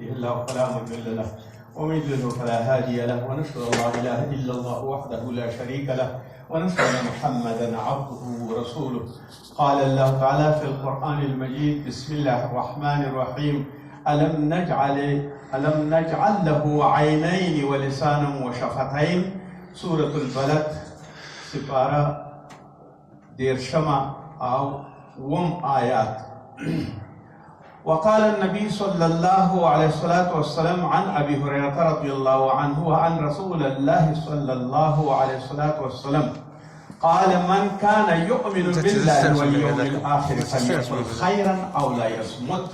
الله فلا مضل له ومن يضلل فلا هادي له ونشهد ان لا اله الا الله وحده لا شريك له ونشهد ان محمدا عبده ورسوله. قال الله تعالى في القران المجيد: بسم الله الرحمن الرحيم. الم نجعل له عينين ولسانا وشفتين. سوره البلد سپاره 13 او وم آيات. وقال النبي صلى الله عليه وسلم عن أبي هريرة رضي الله عنه وعن رسول الله صلى الله عليه وسلم قال: من كان يؤمن بالله واليوم الآخر فليقل خيرا أو لا يصمت،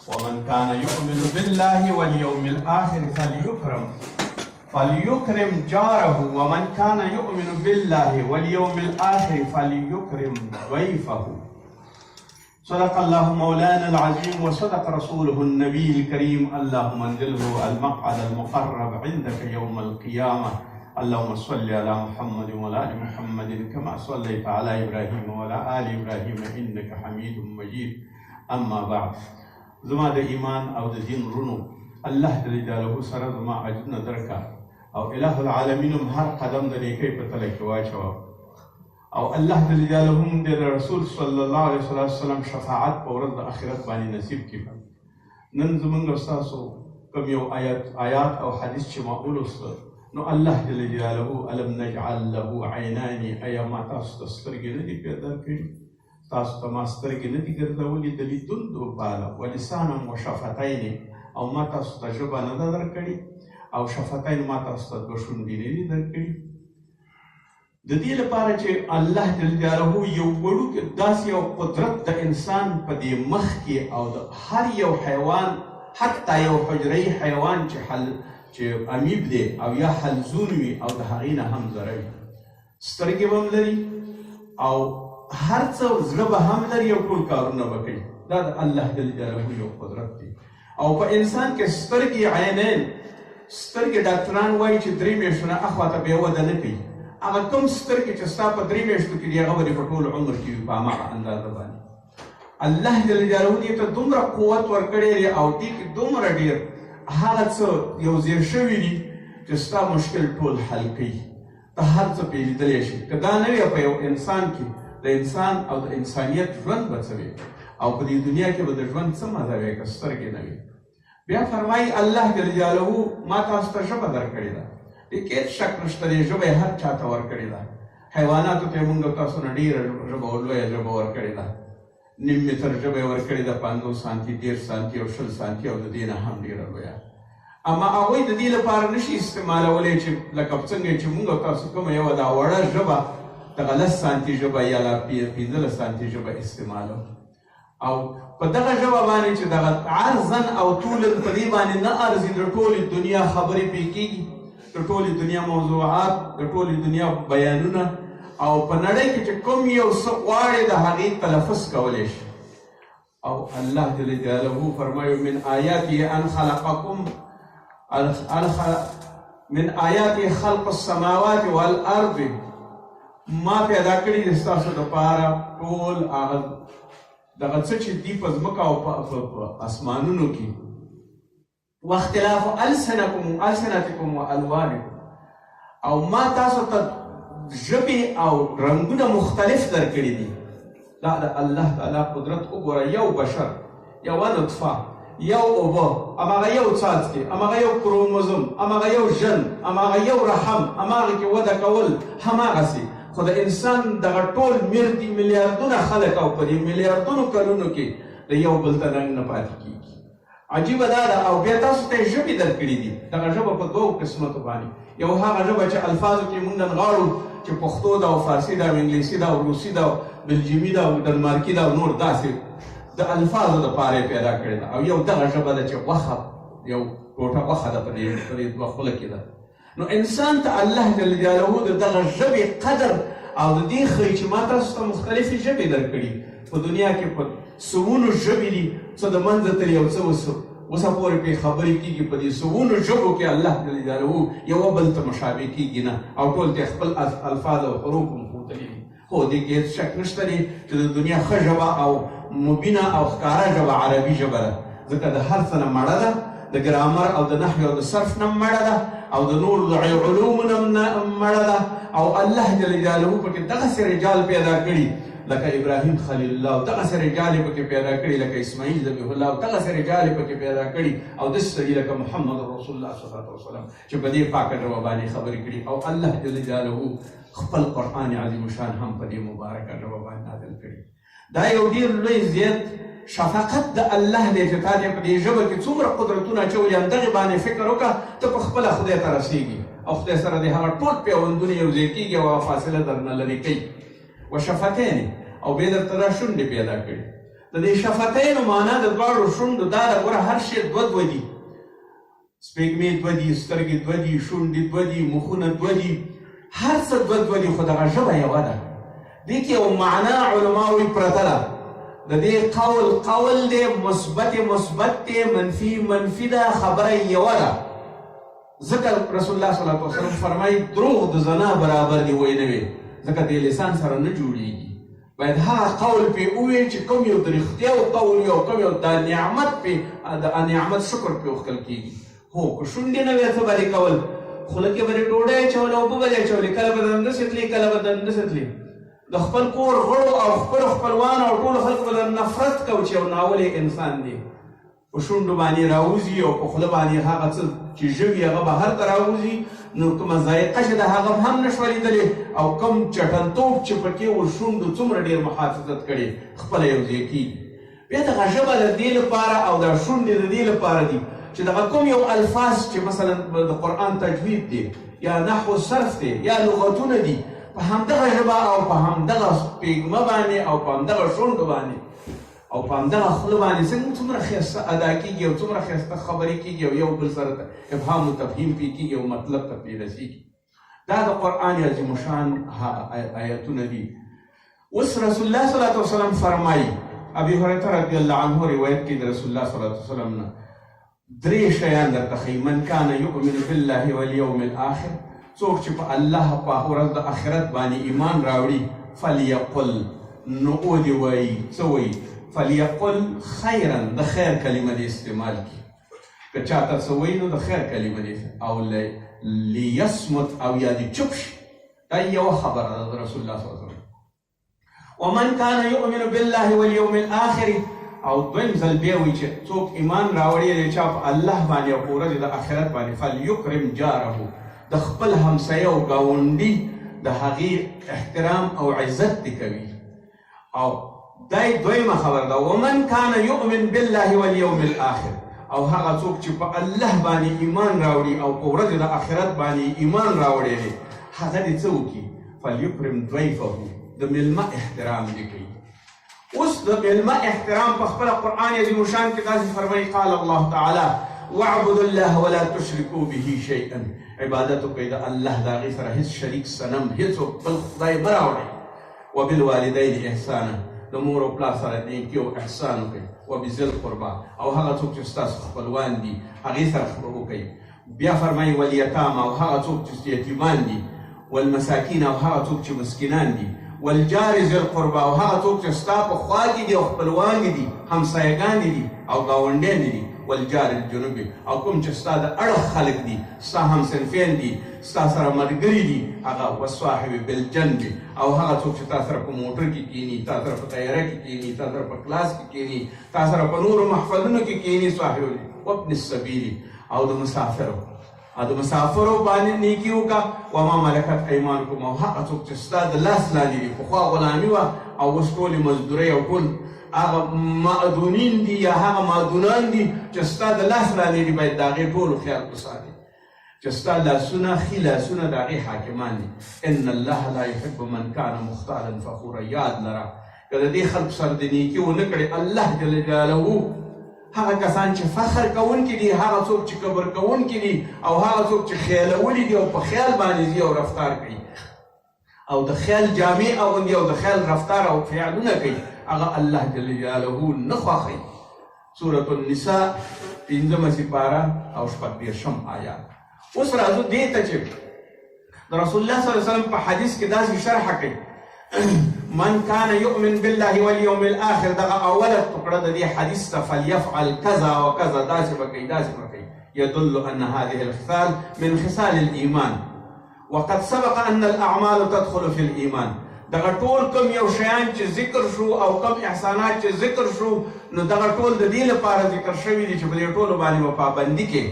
ومن كان يؤمن بالله واليوم الآخر فليكرم جاره، ومن كان يؤمن بالله واليوم الآخر فليكرم ضيفه. صدق الله مولانا العظيم وصدق رسوله النبي الكريم. اللهم انزله المقعد المقرب عندك يوم القيامة. اللهم صل على محمد وعلى آل محمد كما صليت على إبراهيم وعلى آل إبراهيم إنك حميد مجيد. أما بعد، زما د ایمان او د دین رونو، الله جل جلاله سره زما اجرونه درکا او اله العالمین هر قدم د نیکۍ په تله کې واچوه او الله جل جلاله د رسول صلی الله علیه وسلم شفاعت په ورځ د آخرت باندې نصیب کړي. نن زمونږ ستاسو کوم یو آیات او حدیث چې ما ولوسته، نو الله جل جلاله الم نجعل له عینین، ایا ما تاسو ته سترګې نه دي پیدا کړي؟ تاسو ته ما سترګې نه دي ګرځولي د لیدون لپاره؟ ولسانا وشفتین، او ما تاسو ته ژبه نه ده درکړې، او شفتین ما تاسو ته دوه شونډې نه دي درکړي. د دې لپاره چې الله جل جلاله یو وړوکی داسې یو قدرت د انسان په دې مخ کې او د هر یو حیوان، حتی یو حجره‌ای حیوان چې امیب دی او یا حلزون وي او د هغې نه هم زره وي، سترګې به هم لري او هر څه زړه به هم لري او ټول کارونه به کوي. دا د الله جل جلاله یو قدرت دی. او په انسان کې سترګې عینین، سترګې ډاکټران وایي چې 3 میاشتو نه اخواته بې وده نه کوي. هغه کوم سترګې چې ستا په 3 میاشتو کې دي هغه به دې په ټول عمر کې وي په هماغه اندازه باندې. الله جل جلاله دې ته دومره قوت ورکړی دی او دې کې دومره ډېر هغه څه یو ځای شوي دي چې ستا مشکل ټول حل کوي. ته هر څه پېژندلی شي. که دا نه وي په یو انسان کې د انسان او د انسانیت ژوند به څه وي او په دې دنیا کې به د ژوند څه مزه وي که سترګې نه وي. بیا فرمایي الله جل جلاله ما تاسو ته ژبه درکړې ده. هیڅ شک نشته دی، ژبه یې هر چا ته ورکړې ده. حیواناتو ته یې موږ تاسو نه ډېره ژبه لویه ژبه ورکړې ده. 9 متر ژبه یې ورکړې ده، 50 سانتي 13 سانتي او 20 سانتي او د دې نه هم ډېره لویه. اما هغوی د دې لپاره نشي استعمالولی چې لکه څنګه چې موږ تاسو کومه یوه دا وړه ژبه دغه 10 سانتي ژبه یا 15 سانتي ژبه استعمالو او په دغه ژبه باندې چې دغه عرضاً او طولاً په دې باندې نه ارزي. د ټولې دنیا خبرې پرې کېږي، د ټولې دنیا موضوعات، د ټولې دنیا بیانونه، او په نړۍ کې چې کوم یو څه غواړې د هغې تلفظ کولی شي. او الله جل جلاله فرمایي: من آیاته ان خلقکم من آیاته خلق السماوات والارض. ما پیدا کړي دي ستاسو دپاره ټول هغه دغه څه چې دي په ځمکه او په اسمانونو کې. واختلاف السنتکم والوانکم، او ما تاسو ته ژبې او رنګونه مختلف درکړي دي. دا د الله تعالی قدرت وګوره. یو بشر، یوه نطفه، یو اوبه، هماغه یو څاڅکي، هماغه یو کروموزوم، هماغه یو ژن، هماغه یو رحم، هماغه کې وده کول هماغسې. خو د انسان دغه ټول میلیاردونه خلک او په دې میلیاردونو کلونو کې د یو بل ته رنګ نه پاتې کېږي. عجیبه دا ده. او بیا تاسو ته یې ژبې درکړي دي. دغه ژبه په 2 قسمتو باندې. یو هغه ژبه چې الفاظو کې موږ نن غواړو چې پښتو ده او فارسي ده او انګلیسي ده او روسي ده او بلجیمي ده او ډنمارکي ده او نور داسې د الفاظو دپاره یې پیدا کړې ده. او یو دغه ژبه ده چې غوښه، یو ټوټه غوښه ده په دې 2 خوله کې ده. نو انسان ته الله جل جلاله د دغه ژبې قدر او د دې ښایي چې ما تاسو ته مختلفې ژبې درکړي. په دنیا کې په سوونو ژبې دي، څه د منځه تلي او څه اوسه پورې پرې خبرې کېږي. په دې سوونو ژبو کې الله جل جلاله یوه بل ته مشابه کېږي نه، او ټول ته خپل الفاظ او حروف هم ښودلي دي. خو دې کې هېڅ شک نشته دی چې د دنیا ښه ژبه او مبینه او ښکاره ژبه عربي ژبه ده، ځکه د هر څه نه مړه ده، د ګرامر او د نحو او د صرف نه مړه ده او د نور د علوم نه مړه ده او الله جل جلاله پکې دغسې رجال پیدا کړي لکه ابراهیم خلیل الله او دغسې رجال یې پکې پیدا کړي لکه اسماعیل ذبیح الله او دغسې رجال یې پکې پیدا کړي او داسې سړي لکه محمد رسول الله صلی الله علیه وسلم چې په دې پاکه ډبه باندې خبرې کړي او الله جل جلاله خپل قرآن عظیم شان هم په دې مبارکه ډبه باندې نازل کړي. دا یو ډېر لوی زیات شفقت د الله دی چې تا دې په دې ژبه کې څومره قدرتونه اچولي همدغې باندې فکر وکړه ته په خپله خدای ته رسېږي او خدای سره د هغه ټول پیوندونه یو ځای کېږي او هغه فاصله درنه لرې کوي. وشفتین او بیا درته دا شونډې پیدا کړي. د دې شفتینو معنا د دواړو شونډو دا ده ګوره هر شی دوه دوه دي. سپېږمې دوه دي، سترګې دوه دي، شونډې دوه دي، مخونه دوه دي، هر څه دوه دوه دي خو دغه ژبه یوه ده. دې کې یو معنا علماوی پرته ده. د دې قول دی، مثبت دی، منفي ده، خبره یوه ده. ځکه رسول الله صلی الله علیه وسلم فرمایي دروغ د زنا برابر دي ویلوي، ځکه د لسان سره نه جوړیږي. باید هغه قول پې ووایي چې کوم یو د رښتیاو قول وي او کوم یو د نعمت شکر پې وښکل کېږي. هو که شونډې نه وي څه به دې کول، خوله کې به دې ډوډۍ اچولې، اوبه به دې اچولې، کله به دندسې تلې کله به دندسې تلې. د خپل کور غړو او خپلو خپلوانو او ټولو خلکو به نفرت کوو چې یو ناولی انسان دی. په شونډو باندې راوځي او په خوله باندې هغه څه چې ژوي هغه بهر ته راوځي، نو کومه ذایقه چې د هغه هم نه شوه لیدلې او کوم چټنتوب چې پکې و شونډو څومره ډېر محافظت کړې خپله یو ځای کېږي. بیا دغه ژبه د دې لپاره او دا شونډې د دې لپاره دي چې دغه کوم یو الفاظ چې مثلا د قرآن تجوید دی یا نحو صرف دی یا لغتونه دي، په همدغه ژبه او په همدغه سپېږمه باندې او په همدغه شونډو باندې او په همدغه خوله باندې څومره ښایسته ادا کېږي او څومره ښایسته خبرې کېږي او یو بل سره ابهام و تفهیم پې کېږي او مطلب ته پرې رسېږي. دا د قرآن عظیم شان آیتونه دي. اوس رسول الله صلی الله علیه وسلم فرمایي، ابي هريره رضی الله عنه روایت کې د رسول الله صلی الله علیه وسلم نه درې شیان درته ښیي. من کان یؤمن بالله والیوم الاخر، څوک چې په الله په ورځ د آخرت باندې ایمان راوړي، فلیقل نو ودې وایي څه وایي، فلیقل خیرا، د خیر کلمه دې استعمال کړي. که چاته څه وایي نو د خیر کلمه دې، او لیصمت او یا دې چوپ شي. دا یوه خبره ده د رسول الله صلی الله علیه وسلم. ومن کان یؤمن بالله والیوم الاخر، او دویم ځل بیا وایي چې څوک ایمان راوړي دی چا په الله باندې او په ورځ د آخرت باندې، فلیکرم جاره، د خپل همسایه او ګاونډي د هغې احترام او عزت دې کوي. او دا دویمه خبره ده. ومن کان یؤمن بالله والیوم الاخر، او هغه څوک چې په الله باندې ایمان راوړي او په ورځ د آخرت باندې ایمان راوړی دی، هغه دې څه وکړي، فلیکرم ضیفه، د میلمه احترام دې کوي. اوس د میلمه احترام په خپله قرآن عظیم شان کې داسې فرمایي، قال الله تعالی واعبدوا الله ولا تشركوا به شيئا، عبادت وکړئ د الله د هغې سره هېڅ شریک صنم هېڅوک بل خدای مه راوړئ. وبالوالدین احسانا، د مور او پلار سره نیکي او احسان وکړئ. وبذي القربى، او هغه څوک چې ستاسو خپلوان دي هغې سره وکړئ. بیا فرمایي والیتامى، او هغه څوک چې یتیمان دي. والمساکین، او هغه څوک چې مسکینان دي. والجار ذي القربى، او هغه څوک چې ستا په خوا کې دي او خپلوان دي، همسایګان دي او ګاونډیان دي. والجار الجنوب، او کوم چې ستا د اړخ خلک دي، ستا همصنفین دي، ستا سره ملګري دي، هغه والصاحب بالجنب، او هغه څوک چې تا سره په موټر کې کښېني، تا سره په طیاره کې کښېني، تا سره په کلاس کې کښېني، تا سره په نورو محفلونو کې کښېني. صاحب وابن السبیل، او د مسافرو باندې نیکي وکړه. وما ملکت ایمانکم، او هغه څوک چې ستا د لاس لاندې دي، پخوا غلامي وه او اوس ټولې مزدورۍ او ټول هغه معدونین دي یا هغه معدونان دي چې ستا د لاس لاندې دي، باید د هغې ټولو خیال وساتې چې ستا لاسونه ښي لاسونه د هغې حاکمان دي. ان الله لا یحب من کان مختالا فخورا، یاد لره که د دې خلکو سره د نیکي ونه کړې، الله جل جلاله هغه کسان چې فخر کوونکي دي، هغه څوک چې کبر کوونکي دي، او هغه څوک چې خیالولي دي او په خیال باندې ځي او رفتار کوي او د خیال جامې اغوندي او د خیال رفتار او فعلونه کوي، هغه الله جل جلاله نه خوښوي. سورة النساء 5مه سپاره او 14 آیات. اوس راځو دې ته چې د رسول الله صلی الله علیه وسلم په حدیث کې داسې شرحه کوي، من کان یؤمن بالله والیوم الاخر، دغه اوله ټوکړه د دې حدیث ته، فلیفعل کذا و کذا، داسې به کوي داسې به کوي. يدل أن هذه الخصال من خصال الإيمان. وقد سبق أن الأعمال تدخل في الإيمان. دغه ټول کوم یو شیان چې ذکر شو او کوم احسانات چې ذکر شو نو دغه ټول د دې لپاره ذکر شوي دي چې په دې ټولو باندې به پابندي کې،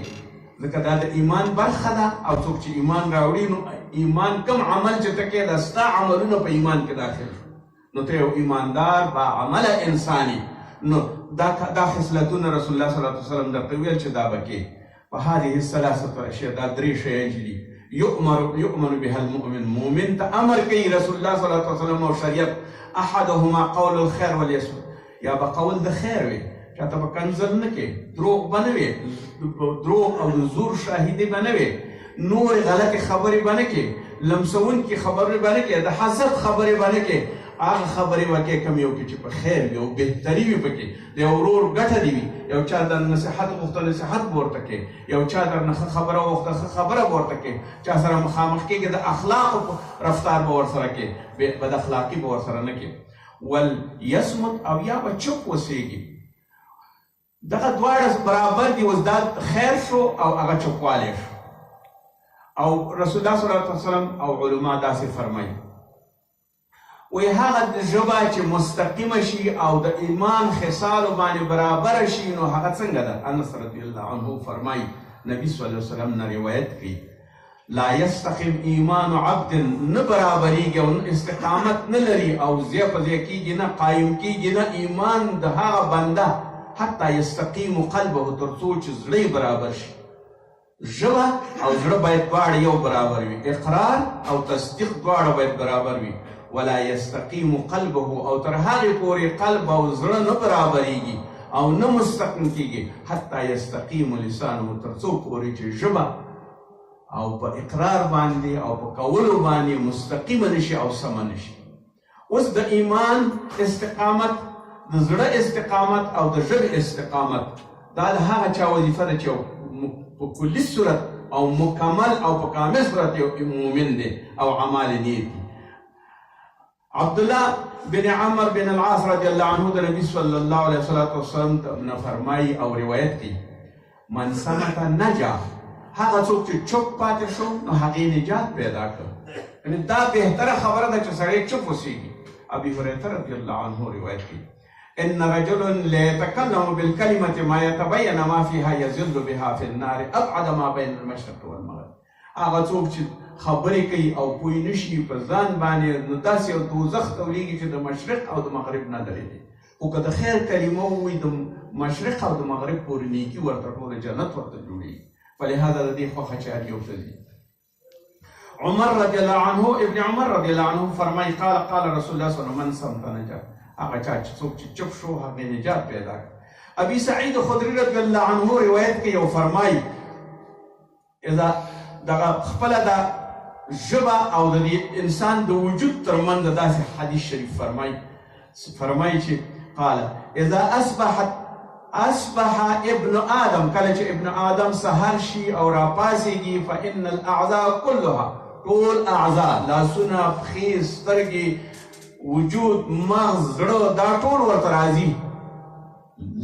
ځکه دا د ایمان برخه ده. او څوک چې ایمان راوړي نو ایمان کوم عمل چې ته کې دا ستا عملونه په ایمان کې داخل شو نو ته یو ایماندار با عمله انساني. نو دا خصلتونه رسول الله صلی الله علیه وسلم درته ویل چې دا به کې. فهذه الثلاثة أشياء دا درې شیان چې دي يؤمن بها المؤمن، مؤمن ته امر کوي رسول الله صلی الله علیه وسلم او شریعت. احدهما قول الخير واليسر، یا به قول د خیر وي، چاته به کنځل نه کې، دروغ به نه وي، دروغ او د زور شاهدي به نه وي، نور غلطې خبرې به نه کې، لمسونکي خبرې به نه کې، د حسد خبرې به نه کې. هغه خبرې به کې کوم یو کې چې په خیر وي او بهتري وي پکې، د یو ورور ګټه دي وي، یو چا در نصیحت غوښته نصیحت به ورته کې، یو چا در نه ښه خبره غوښته ښه خبره به ورته کې، چا سره مخامخ کېږي د اخلاقو رفتار به ورسره کې، بد اخلاقي به ورسره نه کې. وليصمت او یا به چپ اوسېږي. دغه دواړه برابر دي. اوس دا خیر شو او هغه چپوالی شو. او رسول الله صلی الله علیه وسلم او علما داسې فرمایي وی هغه ژبه چې مستقیمه شي او د ایمان خصالو باندې برابر شي نو هغه څنګه ده؟ انس رضی الله عنه فرمایي، نبی صلی الله علیه وسلم نه روایت کوي، لا یستقیم ایمان عبد، نه برابریږي او استقامت نه لري او ځای په ځای کېږي نه، قایم کېږي نه ایمان د هغه بنده حتی یستقیم قلبه، تر څو چې زړه برابر شي. ژبه او زړه باید دواړه یو برابر وي، اقرار او تصدیق دواړه باید برابر وي. ولا يستقيم قلبه، او تر هغې پورې قلب او زړه نه برابرېږي او نه مستقیم کېږي حتی یستقیم لسانه، تر څو پورې چې ژبه او په اقرار باندې او په کولو باندې مستقیمه نشي او سمه نشي. اوس د ایمان استقامت، د زړه استقامت او د ژبې استقامت، دا د هغه چا وظیفه ده چې په کلي صورت او مکمل او په کامل صورت یو مؤمن دی او عمال نیک دی. عبدالله بن عمر بن العاص رضی الله عنه د نبی صلی الله علیه وسلم نه فرمایي او روایت کوي، من صمت نجا، هغه څوک چې چپ پاتې شو نو هغې نجات پیدا کړ. یعنې دا بهتره خبره ده چې سړی چپ اوسېږي. ابي هريره رضی الله عنه روایت کوي، ان رجل ليتكلم بالكلمه ما يتبين ما فيها يزل بها في النار ابعد ما بين المشرق والمغرب. هغه څوک چې خبرې کوي او پوه نشي په ځان باندې نو داسې یو دوزخ تولیږي چې د مشرق او د مغرب نه لرې دی. خو که د خیر کلمه ووایي د مشرق او د مغرب پورې نیکي ورته ټوله جنت ورته جوړېږي. فلهذا د دې خوښه چې هر یو ته ځي. عمر رضی الله عنه، ابن عمر رضی الله عنه فرمایي، قال رسول الله صلی الله علیه وسلم من صمت نجا، هغه چا چې څوک چې چپ شو هغې نجات پیدا کړ. ابي سعید خدري رضی الله عنه روایت کوي او فرمایي، اذا دغه خپله د ژبه او د انسان د وجود ترمنځ داسې حدیث شریف فرمایي چې قال اذا اصبح ابن آدم، کله چې ابن آدم سحر شي او راپاڅېږي، فإن الأعضاء كلها، ټول اعضاء، لاسونه، پښې، سترګې، وجود، مغز، زړه، دا ټول ورته راځي.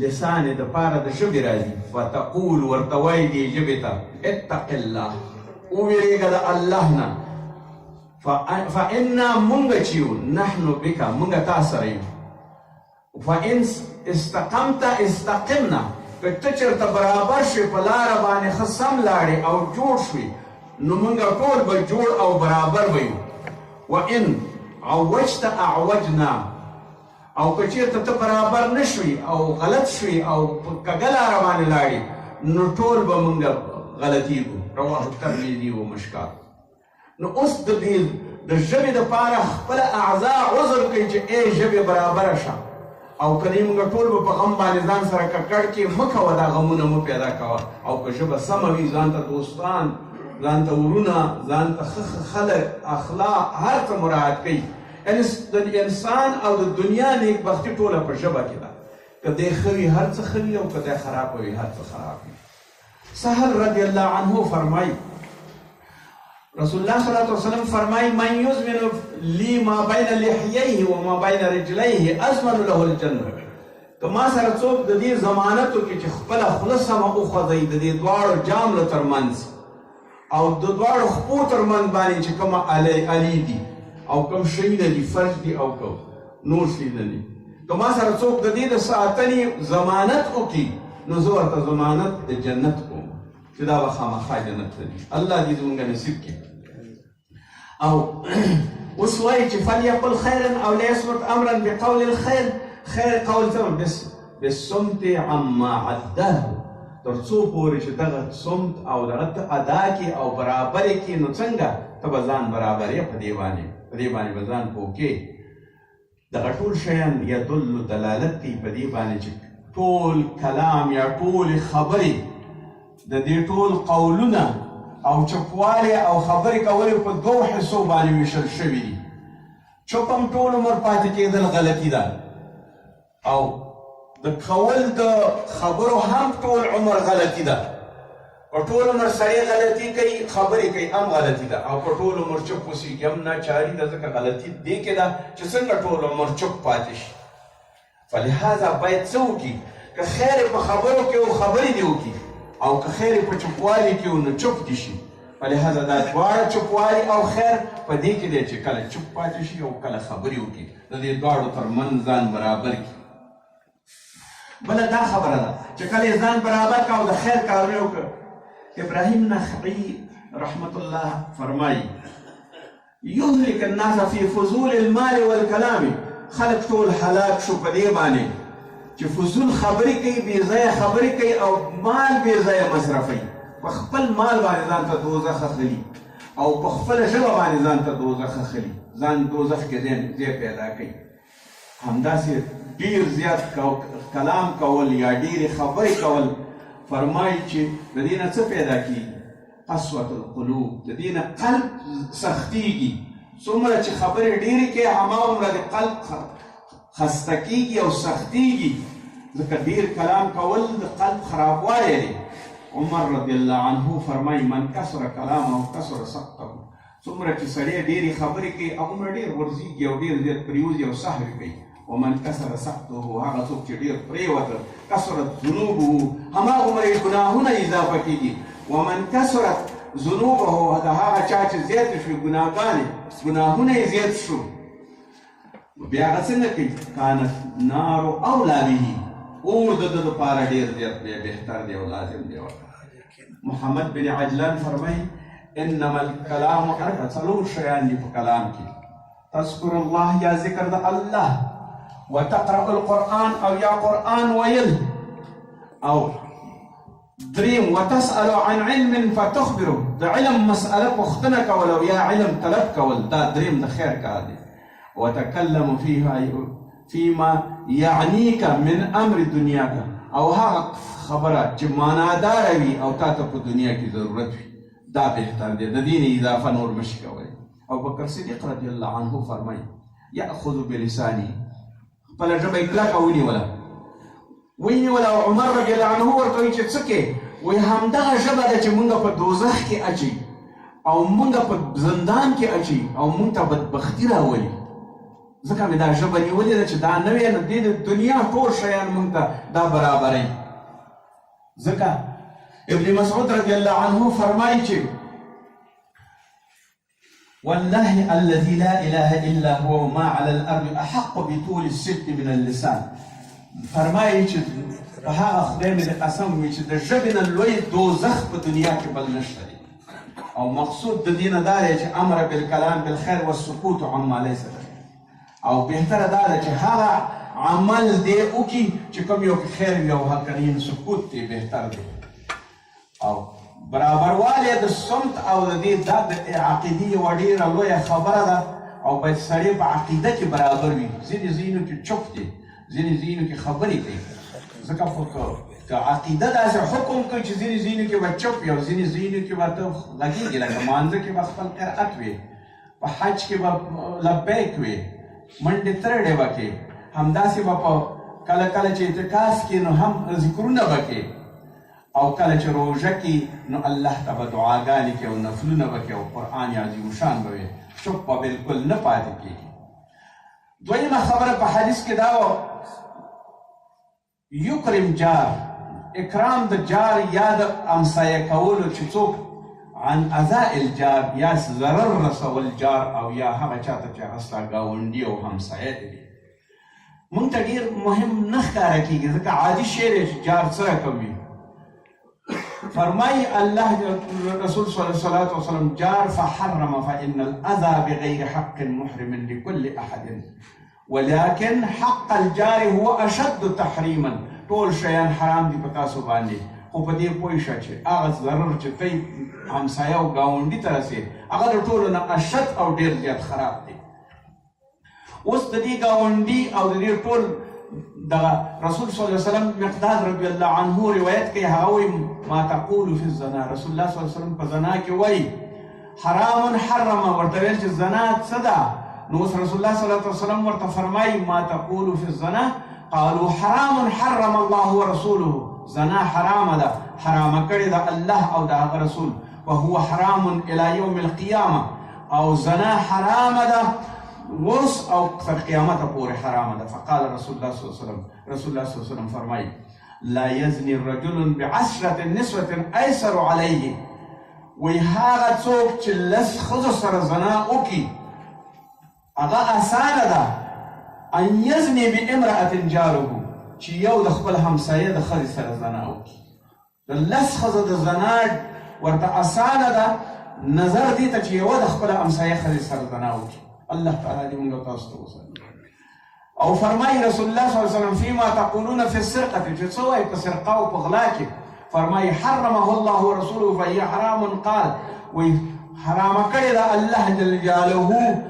لسان د پاره د ژبې راځي، فتقول ورته وایي دې ژبې ته اتق الله، وویرېږه د الله نه. فإنا مونږ چې یو نحن بک، مونږ تا سره یو. فإن استقمت استقمنا، که ته چېرته برابر شوې په لاره باندې ښه سم لاړې او جوړ شوې نو مونږ ټول به جوړ او برابر به یو. وإن عوجت اعوجنا، او که چېرته ته برابر نه شوې او غلط شوې او په کږه لاره باندې لاړې نو ټول به مونږ غلطېږو. رواه الترمذي و مشکات. نو اوس د دې د ژبې دپاره خپله اعضاء عذر کوي چې ای ژبې برابره شه، او که نه موږ ټول به په غم باندې ځان سره ککړ کې مه کوه، دا غمونه مه پیدا کوه. او که ژبه سمه وي، ځان ته دوستان، ځان ته ورونه، ځان ته ښه خلک، اخلاق، هر څه مراعات کوي. یعنې د انسان او د دنیا نیکبختي ټوله په ژبه کې ده. که دی ښه وي هر څه ښه وي، او که دی خراب وي هر څه خراب وي. سهل رضی الله عنه فرمایي، رسول الله صلی الله علیه وسلم فرمایي، من یزمن لی ما بین لحییه و ما بین رجلیه ازمن له الجنه، که ما سره څوک د دې ضمانت وکړي چې خپله خوله سمه وخوځوي د دې دواړو جاملو ترمنځ او د دواړو خپو ترمنځ باندې چې کومه علي دي او کوم شیونه دي فرج دي او کوم نور شیونه دي که ما سره څوک د دې د ساتنې ضمانت وکړي نو زه ورته ضمانت د جنت کوم چې دا به خامخا جنت ته ځي. الله دې زموږ نصیب کړي. او اوس وایي چې فلیقل خیرا او لیصمت امرا بقول الخیر. خیر قول څه بالصمت عما عده، تر څو پورې چې دغه صمت او دغه ته ادا کړي او برابر کړي نو څنګه ته به ځان برابر یې په دې باندې به ځان پوه کړې. دغه ټول شیان یدل دلالت کوي په دې باندې چې ټول کلام یا ټولې خبرې د دې ټول قولونه او چپوالی او خبرې کولې په دوو حصو باندې ویشل شوي دي. چپ هم ټول عمر پاتې کېدل غلطي ده او د کول د خبرو هم ټول عمر غلطي ده. په ټول عمر سړی غلطي کوي، خبرې کوي هم غلطي ده، او په ټول عمر چپ اوسېږي هم ناچاري ده. ځکه غلطي دې کې ده چې څنګه ټول عمر چپ پاتې شي. فلهذا باید څه وکړي؟ که خیر په خبرو کې او خبرې دې وکړي او که خیر په چپوالي کې نو چپ دې شي. فلهذا دا دواړه چپوالي او خیر په دې کې دی چې کله چپ پاتې شي او کله خبرې وکړي، د دې دواړو ترمنځ ځان برابر کړي. بله دا خبره ده چې کله یې ځان برابر کړه او د خیر کارونه وکړه. ابراهیم نخعي رحمت الله فرمایي یهلک الناس فی فضول المال والکلام. خلق ټول هلاک شو په دې باندې چې فضول خبرې کوي، بې ځایه خبرې کوي او مال بې ځایه مصرفوي. په خپل مال باندې ځان ته دوزخ اخلي او په خپله ژبه باندې ځان ته دوزخ اخلي، ځان دوزخ کې ځای پیدا کوي. همداسې ډېر زیات کلام کول یا ډېرې خبرې کول فرمایي چې د دې نه څه پیدا کېږي؟ قسوة القلوب. د دې نه قلب سختېږي. څومره چې خبرې ډېرې کوي هماغومره د قلب خسته کېږي او سختېږي، ځکه ډېر کلام کول د قلب خرابوالی دی. عمر رضی الله عنه فرمایي من کثر کلامه کثر سقطه. څومره چې سړی ډېرې خبرې کوي هغومره ډېر غورځېږي او ډېر زیات پریوځي او سهوې کوي. ومن کثر سقطه، هغه څوک چې ډېر پرېوته، کثرت ذنوبه، هماغومره یې ګناهونه اضافه کېږي. ومن کثرت ذنوبه، د هغه چا چې زیاتې شوې ګناهونه یې زیات شو، بیا هغه څنګه کوي؟ کانت نارو اولا به، اور د ده دپاره ډېر زیات بهتر دی او لازم دی. محمد بن عجلان فرمایي انما الکلام اربع، څلور شیان دي په کلام کې: تذکر الله، یا ذکر د الله، وتقرأ القرآن او یا قرآن ویل، او دریم وتسأل عن علم فتخبره، د علم مسأله پوښتنه کول او یا علم طلب کول، دا دریم د خیر کار دی. وتکلم فيما يعنيك من امر دنیاک، او هغه خبره چې معناداره وي او تا ته په دنیا کې ضرورت وي، دا بهتر دی. د دې نه اضافه نور مشي کوئ. ابوبکر صدیق رضی الله عنه فرمایي یأخذ بلسانه، خپله ژبه یې کلکه ونیوله او عمر رضی الله عنه ورته وایي چې څه کې؟ وایي همدغه ژبه ده چې مونږ په دوزخ کې اچوي او مونږ په زندان کې اچوي او مونږ ته بدبختي راولي. ځکه مې دا ژبه نیولې ده چې دا نه وي نو دې د دنیا ټول شیان مونږ ته دا برابروي. ځکه ابن مسعود رضی الله عنه فرمایي چې والله الذي لا اله الا هو ما على الارض احق بطول الصدق من اللسان. فرمایي چې په هغه خدای مې د قسم وي چې د ژبې نه لوی دوزخ په دنیا کې بل نشته دی. او مقصود د دې نه دا دی چې امر بالکلام بالخیر والسکوت عما لیس به، او بهتره دا ده چې هغه عمل دی وکړي چې کوم یو کې خیر وي او حقیقي سکوت دی بهتر دی. او برابروالی د صمت او د دې دا د عقیدې یوه ډېره لویه خبره ده، او باید سړی په عقیده کې برابر وي. ځینې ځایونو کې چپ دی، ځینې ځایونو کې خبرې کوي. ځکه خو که عقیده داسې حکم کوي چې ځینې ځایونو کې به چپ وي او ځینې ځایونو کې به ته غږېږي، لکه مانځه کې به خپل قرأت وي، په حج کې به لبیک وي، منډې ترړې به کې، همداسې به په کله کله چې اعتکاف کې نو هم ذکرونه به کې، او کله چې روژه کې نو الله ته به دعاګانې کې او نفلونه به کې او قرآن عظیم شان به وي. چپ به بلکل نه پاتې کېږي. دویمه خبره په حدیث کې دا وه یکرم جار، اکرام د جار یا د امسایه کولو چې څوک عن اذاء الجار یا ضرر رسول جار او یا هغه چاته چې هغه ستا ګاونډي او همسایه دی. مونږ ته ډېر مهم نه ښکاره کېږي ځکه عادي شی دی چې جار څه رقم وي. فرمایي الله رسول صلی الله علیه وسلم جار فحرم فإن الأذى بغير حق محرم لكل أحد ولكن حق الجار هو أشد تحریما. ټول شیان حرام دي په تاسو باندې، خو په دې پوه شه چې هغه ضرر چې تی همسایه او ګاونډي ته رسې هغه د ټولو نه اشد او ډېر زیات خراب دی. اوس د دې ګاونډي او د دې ټول دغه رسول صلی الله علیه وسلم مقداد رضی الله عنه روایت کوي، هغه وایي ما تقول فی الزنا، رسول الله صلی الله علیه وسلم په زنا کې وایي حرام حرم، ورته ویل چې زنا څه ده؟ نو اوس رسول الله صلی الله علیه وسلم ورته فرمایي ما تقول فی الزنا قالوا حرام حرم الله ورسوله، زنا حرام ده، حرام کړی ده الله او د هغه رسول، وهو حرام الى يوم القيامه، او زنا حرام ده اوس او تر قیامت پورې حرام ده. فقال رسول الله صلی الله علیه وسلم، رسول الله صلی الله علیه وسلم فرمایي لا يزني رجل بعشرة نسوة ايسر عليه، وی هغه څوک چې لس ښځو سره زنا وکړي هغه اسانه ده ان یزني بامرأة جاره، چې یو د خپل همسایه د ښځې سره زنا وکړي. د لس ښځو د زنا ورته اسانه ده نظر دې ته چې یوه د خپله همسایه ښځې سره زنا وکړي. الله تعالی دې موږ تاسو ته وساتي. او فرمایي رسول الله صلی الله علیه وسلم فيما تقولون في السرقة، چې څه وایي په سرقه او په غلا کې، فرمایي حرمه الله ورسوله فهي حرام. قال وی حرام کړی ده الله جل جلاله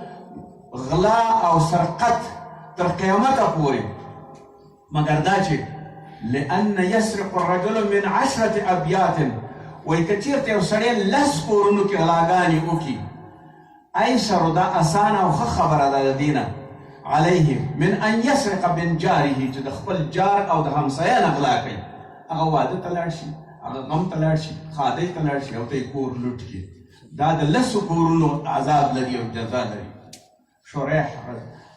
غلا او سرقت تر قیامته پورې، مګر دا چې لأن يسرق الرجل من 10 أبيات، وی که چېرته یو سړی لس کورونو کې غلاګانې وکړي ایسر دا اسانه او ښه خبره ده د دې نه علیه من ان یسرق من جاره، چې د خپل جار او د همسایه نه غلا کوي، هغه واده ته لاړ شي، هغه غم ته لاړ شي، ښادۍ ته لاړ شي او ته یې کور لوټ کړي، دا د لسو کورونو عذاب لري او جزا لري. شریح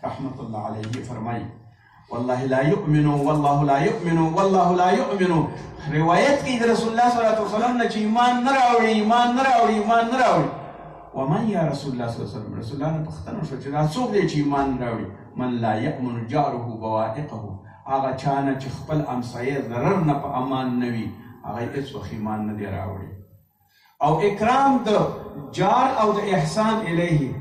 رحمت الله علیه فرمایي والله لا یؤمن والله لا یؤمن والله لا یؤمن. روایت کوي د رسول الله صلی الله علیه وسلم نه چې ایمان نه راوړي، ایمان نه راوړي، ایمان نه راوړي. ومن یا رسول الله صلی الله علیه وسلم، رسول الله نه پوښتنه وشوه چې دا څوک دی چې ایمان راوړي؟ من لا یأمن جاره بوائقه، هغه چا نه چې خپل همسایه ضرر نه په امان نه وي هغه یې هېڅ وخت ایمان نه دی راوړي. او اکرام د جار او د احسان الیه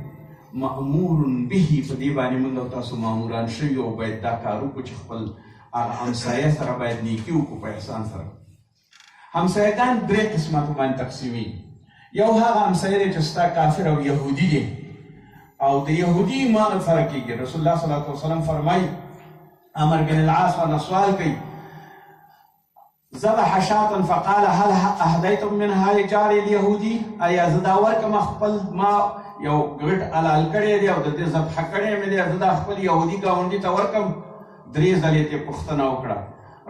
مأمور به، په دې باندې موږ او تاسو ماموران شوي او باید دا کار وکړو چې خپل هغه همسایه سره باید نیکي وکړو په احسان سره. همسایګان درې قسماتو باندې تقسیمېږي. یو هغه همسایه دی چې ستا کافر او یهودي دی، او د یهودي ایمان سره کېږي. رسول الله صلی الله علیه وسلم فرمایي عمر بن العاص ورنه سوال کوي ذبح شاة فقال هل اهدیتم منها لجار اليهودي، ایا زه دا ورکړم خپل ما یو ګډ حلال کړی دی او د دې ذبح کړی مې دی، زه دا خپل یهودي ګاونډي ته ورکړم؟ درې ځلې یې پوښتنه وکړه.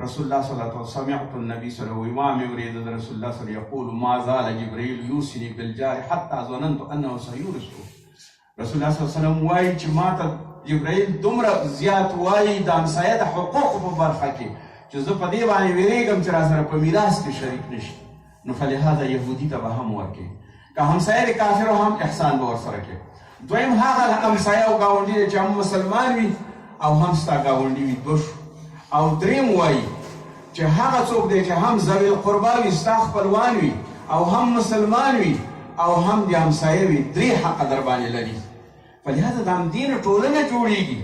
رسول الله صلی الله علیه وسلم سمعت النبي صلی الله علیه وسلم، ما مې اورېده رسول الله صلی الله علیه وسلم یقول ما زال جبريل یوصني بالجار حتى ظننت انه سيورثه. رسول الله صلی الله علیه وسلم وایي چې ما ته جبرائیل دومره زیات وایي د همسایه د حقوقو په برخه کې چې زه په دې باندې ویرېږم چې راسره په میراث کې شریک نشي، نو فلهذا یهودي ته به هم ورکړي، که همسایه د کافرو هم احسان به ورسره کوي. دویم هغه همسایه او ګاونډي دی چې هم مسلمان وي او هم ستا ګاونډي وي، دوه شو. او دریم وایي چې هغه څوک دی چې هم ذوی القربا وي، ستا خپلوان وي، او هم مسلمان وي او هم د همسایه وي، درې حقه در باندې لري. فلهذا د همدې نه ټولنه جوړېږي.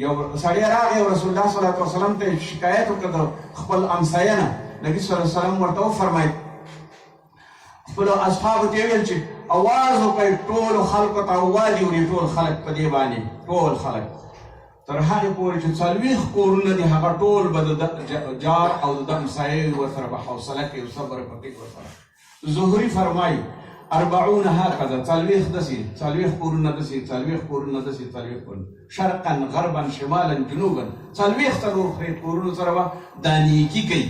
یو سړی راغی او رسول الله صلی الله علیه وسلم ته شکایت وکړ د خپل همسایه نه. نبي صلی الله علیه وسلم ورته وفرمایل، خپلو اصحابو ته یې ویل چې اواز وکړئ ټولو خلکو ته، اواز یې وړي ټول خلک په دې باندې، ټول خلک تر هغې پورې چې 40 کورونه دي هغه ټول به د جار او د همسایې ورسره به حوصله کوي او صبر به کوي ورسره. زهري فرمایي 40 هكذا، 40 دسي، 40 کورونه دسي، 40 کورونه دسي، 40 کورونه شرقا غربا شمالا جنوبا، 40 څلور کورونو سره به دا نیکي کوي،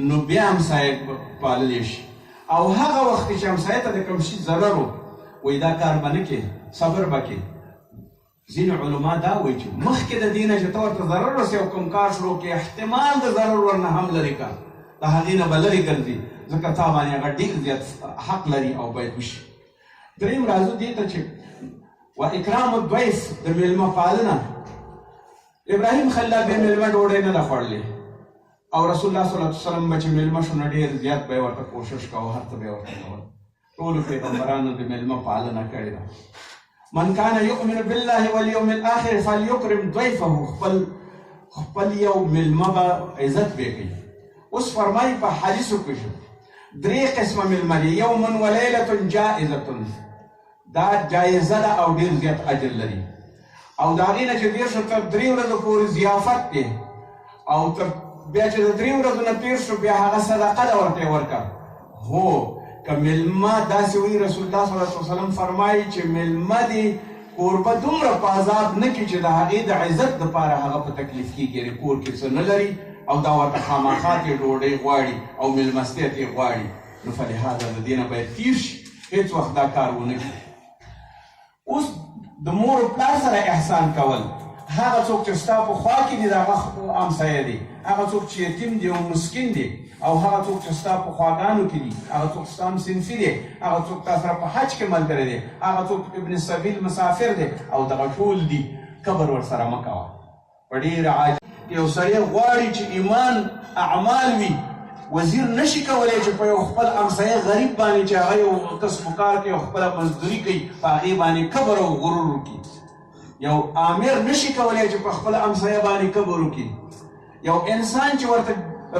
نو بیا همسایه پاللی شي. او هغه وخت چې همسایه ته د کوم شي ضرر وایي دا کار به نه کوي، صبر به کوي، ځینې علما دا وایي چې مخکې د دې نه چې ته ورته ضرر رسې او کوم کار شروع کړې احتمال د ضرر ورنه هم لرې کړه د هغې نه به لرې ګرځي ځکه تا باندې هغه ډېر زیات حق لري او باید وشي. درېیم راځو دې ته چې و اکرام الضیف د میلمه پالنه. ابراهیم خلیل الله بې میلمه ډوډۍ نه ده خوړلې او رسول الله صلی الله علیه وسلم به چې میلمه شو نه ډېر زیات به یې ورته کوشش کوه هر څه به یې ورته کول. ټولو پیغمبرانو د میلمه پالنه کړې ده. من کان یؤمن بالله والیوم الاخر فلیکرم ضیفه. خپل یو میلمه به عزت به کوي. اوس فرمایي په حدیثو کې شو 3 قسمه میلمه دي. یوم ولیلة جائزة، دا جایزه ده او ډېر زیات اجر لري. او د هغې نه چې تېر شو تر 3 ورځو پورې ضیافت دی او تر بیا چې د 3 ورځو نه تېر شو بیا هغه صدقه ده ورته یې ورکړه. هو که میلمه داسې وایي رسول الله صلی الله علیه وسلم فرمایي چې میلمه دې کوربه دومره په عذاب نه کړي چې د هغې د عزت دپاره هغه په تکلیف کېږي، یعنې کور کې څه نه لري او دا ورته خامخا ترې ډوډۍ غواړي او میلمستیا ترې غواړي. نو فلهذا د دې نه باید تېر شي، هېڅ وخت دا کار ونه کړي. اوس د مور او پلار سره احسان کول. هغه څوک چې ستا په خوا کې دي د هغه همسایه دی، هغه څوک چې یتیم دی او مسکین دی، او هغه څوک چې ستا په خواګانو کې دي، هغه څوک ستا صنفي دی، هغه څوک تا سره په حج کې ملګری دی، هغه څوک ابن سبیل مسافر دی او دغه ټول دي. کبر ورسره مه کوه. په ډېر عاجز یو سړی غواړي چې ایمان اعمال وي، وزیر نشي کولی چې په یو خپل همسایه غریب باندې چې هغه یو کسب و کار کوي او خپله مزدوري کوي په هغې باندې کبر او غرور وکړي. یو امیر نشي کولی چې په خپل همسایه باندې کبر وکړي. یو انسان چې ورته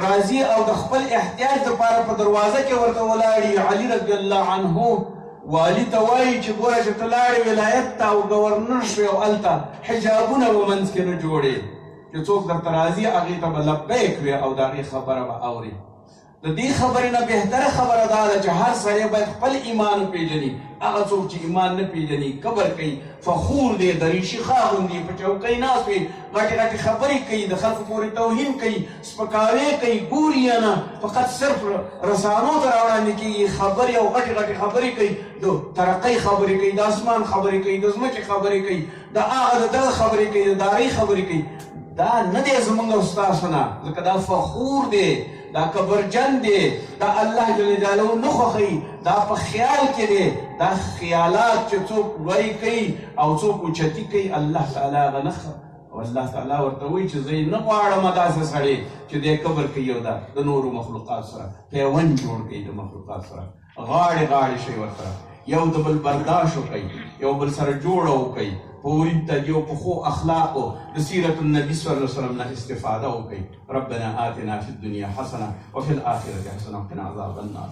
راځي او د خپل احتیاج دپاره په دروازه کې ورته ولاړي، علي رضی الله عنه والي ته وایي چې ګوره چې ته لاړې ولایت ته او ګورنر شوې او هلته حجابونه به منځ کې نه جوړې، چې څوک درته راځي هغې ته به لبیک وي او د هغې خبره به اوري. د دې خبرې نه بهتره خبره دا ده چې هر سړی باید خپل ایمان وپېژني. هغه څوک چې ایمان نه پېژني کبر کوي، فخور دی، دریشي خاغوندي، په چوکۍ ناست وي، غټې غټې خبرې کوي، د خلکو پورې توهین کوي، سپکاوی کوي، ګوري یا نه، فقط صرف رسانو ته راوړاندې کېږي، خبرې او غټې غټې خبرې کوي، د ترقۍ خبرې کوي، د اسمان خبرې کوي، د ځمکې خبرې کوي، د هغه د دغه خبرې کوي، د دارۍ خبرې کوي. دا نه دی زموږ او ستاسو نه، ځکه دا فخور دی، دا کبرجن دی، دا الله جل جلاله نه خوښوي، دا په خیال کې دی. دا خیالات چې څوک لوی کوي او څوک اوچتي کوي الله تعالی هغه نه او الله تعالی ورته وایي چې زه یې نه غواړم داسې سړی چې دی کبر کوي او دا د نورو مخلوقات سره پیوند جوړ کوي، د مخلوقات سره غاړې غاړې شي ورسره، یو د بل برداشت وکوي، یو بل سره جوړه وکوي، په ورید او په ښو اخلاقو د سیرت النبي صلی الله علیه وسلم نه استفاده وکوي. ربنا آتنا فی الدنیا حسنه وفي الاخرة حسنه وقنا عذاب النار.